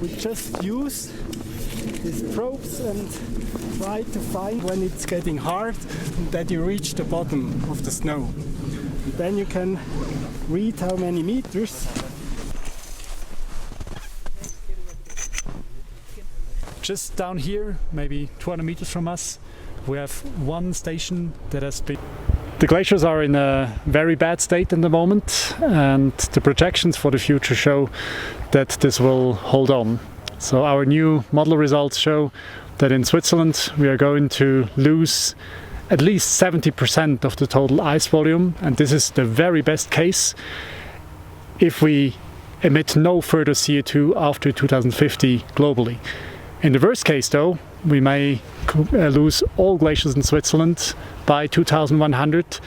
We just use these probes and try to find when it's getting hard and that you reach the bottom of the snow. And then you can read how many meters. Just down here, maybe 200 meters from us, we have one station that has been... The glaciers are in a very bad state at the moment, and the projections for the future show that this will hold on. So our new model results show that in Switzerland we are going to lose at least 70% of the total ice volume, and this is the very best case if we emit no further CO2 after 2050 globally. In the worst case though, we may lose all glaciers in Switzerland by 2100.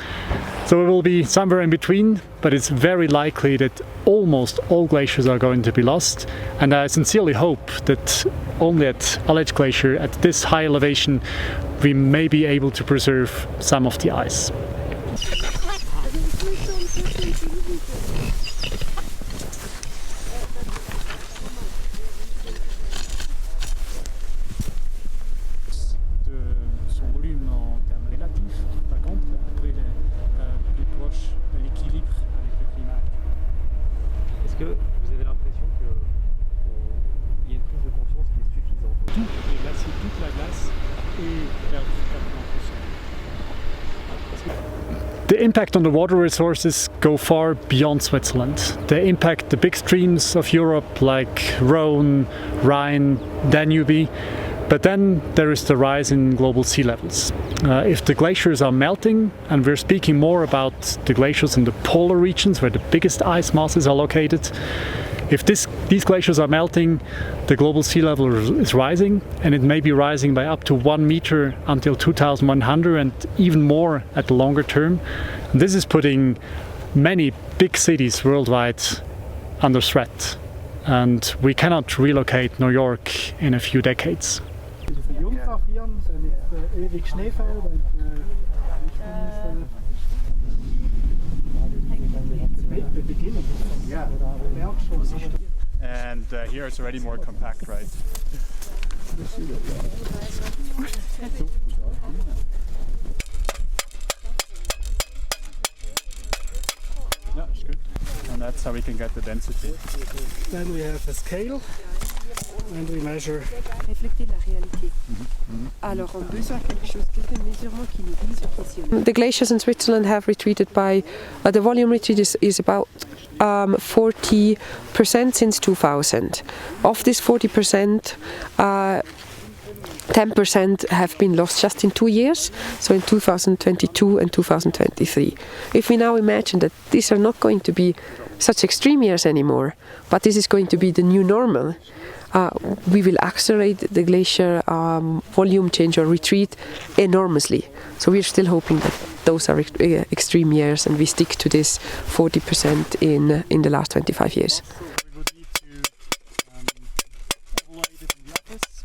So it will be somewhere in between, but it's very likely that almost all glaciers are going to be lost. And I sincerely hope that only at Aletsch Glacier, at this high elevation, we may be able to preserve some of the ice. Est-ce que vous avez l'impression qu'il y a une prise de conscience qui est suffisante? Les glaciers, toute la glace est perdu 80%. The impact on the water resources go far beyond Switzerland. They impact the big streams of Europe like Rhone, Rhine, Danube. But then there is the rise in global sea levels. If the glaciers are melting, and we're speaking more about the glaciers in the polar regions where the biggest ice masses are located, if these glaciers are melting, the global sea level is rising, and it may be rising by up to 1 meter until 2100 and even more at the longer term. And this is putting many big cities worldwide under threat, and we cannot relocate New York in a few decades. Jungfraujoch mit ewig Schneefall und the beginning. Yeah. And here it's already more compact, right? Yeah, it's good. And that's how we can get the density. Then we have a scale and we measure. Refléter la réalité. Alors on a besoin de quelque chose, quelques measurements qui nous disent précisément. The glaciers in Switzerland have retreated by, the volume retreat is about 40% since 2000. Of this 40%, 10% have been lost just in 2 years, so in 2022 and 2023. If we now imagine that these are not going to be such extreme years anymore, but this is going to be the new normal, we will accelerate the glacier volume change or retreat enormously. So we're still hoping that those are extreme years and we stick to this 40% in the last 25 years. We would need to overlay this in the office.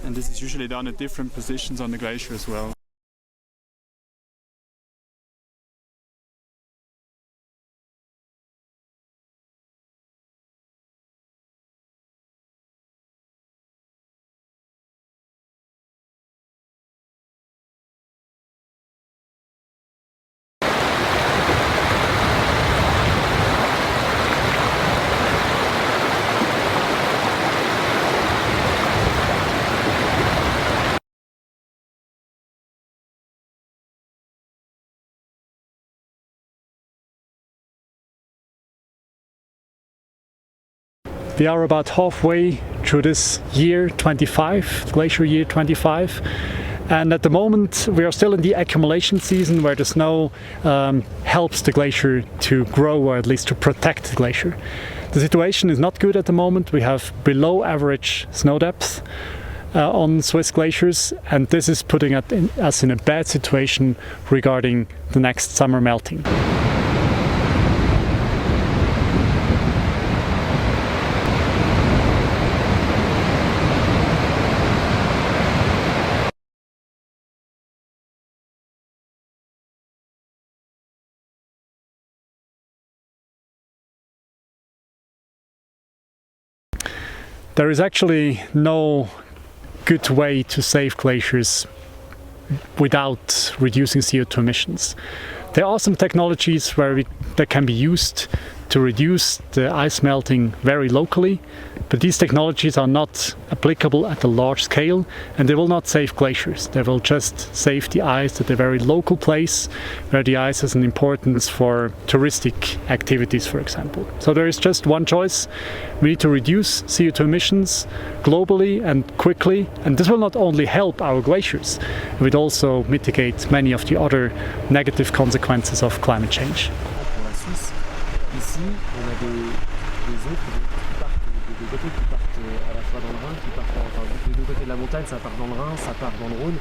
And this is usually done at different positions on the glacier as well. We are about halfway through this year 25, glacier year 25, and at the moment we are still in the accumulation season where the snow helps the glacier to grow, or at least to protect the glacier. The situation is not good at the moment. We have below average snow depth on Swiss glaciers, and this is putting us in a bad situation regarding the next summer melting. There is actually no good way to save glaciers without reducing CO2 emissions. There are some technologies that can be used to reduce the ice melting very locally, but these technologies are not applicable at a large scale, and they will not save glaciers. They will just save the ice at a very local place where the ice has an importance for touristic activities, for example. So there is just one choice. We need to reduce CO2 emissions globally and quickly, and this will not only help our glaciers, it will also mitigate many of the other negative consequences of climate change. Pour la Suisse, ici, on a des eaux qui partent des deux côtés, qui partent à la fois dans le Rhin, qui partent des deux côtés de la montagne, ça part dans le Rhin, ça part dans le Rhône.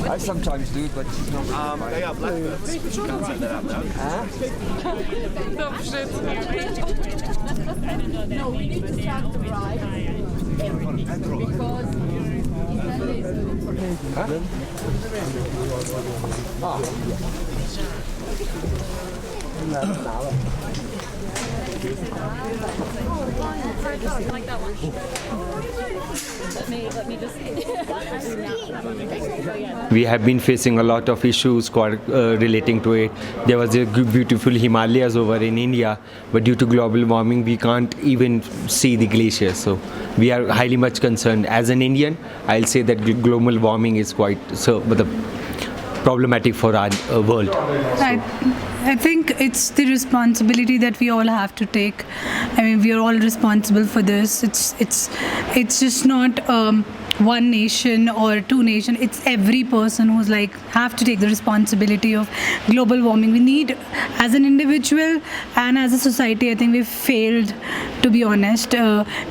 I sometimes do, but it's not. They are blackbirds. You can't say that out loud. No, we need to start the ride because like that one. Let me just. We have been facing a lot of issues relating to it. There was a beautiful Himalayas over in India, but due to global warming, we can't even see the glaciers. So we are highly much concerned. As an Indian, I'll say that global warming is quite problematic for our world. I think it's the responsibility that we all have to take. I mean, we are all responsible for this. It's just not one nation or two nations. It's every person who's have to take the responsibility of global warming. We need, as an individual and as a society, I think we've failed, to be honest,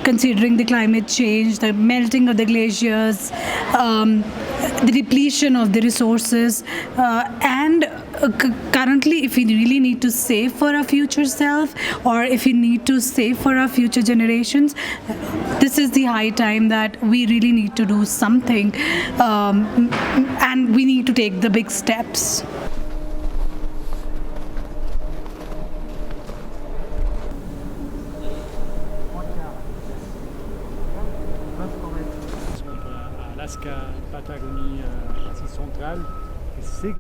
considering the climate change, the melting of the glaciers, the depletion of the resources, and currently, if we really need to save for our future self, or if we need to save for our future generations, this is the high time that we really need to do something, and we need to take the big steps. Alaska, Patagonie, Asie centrale.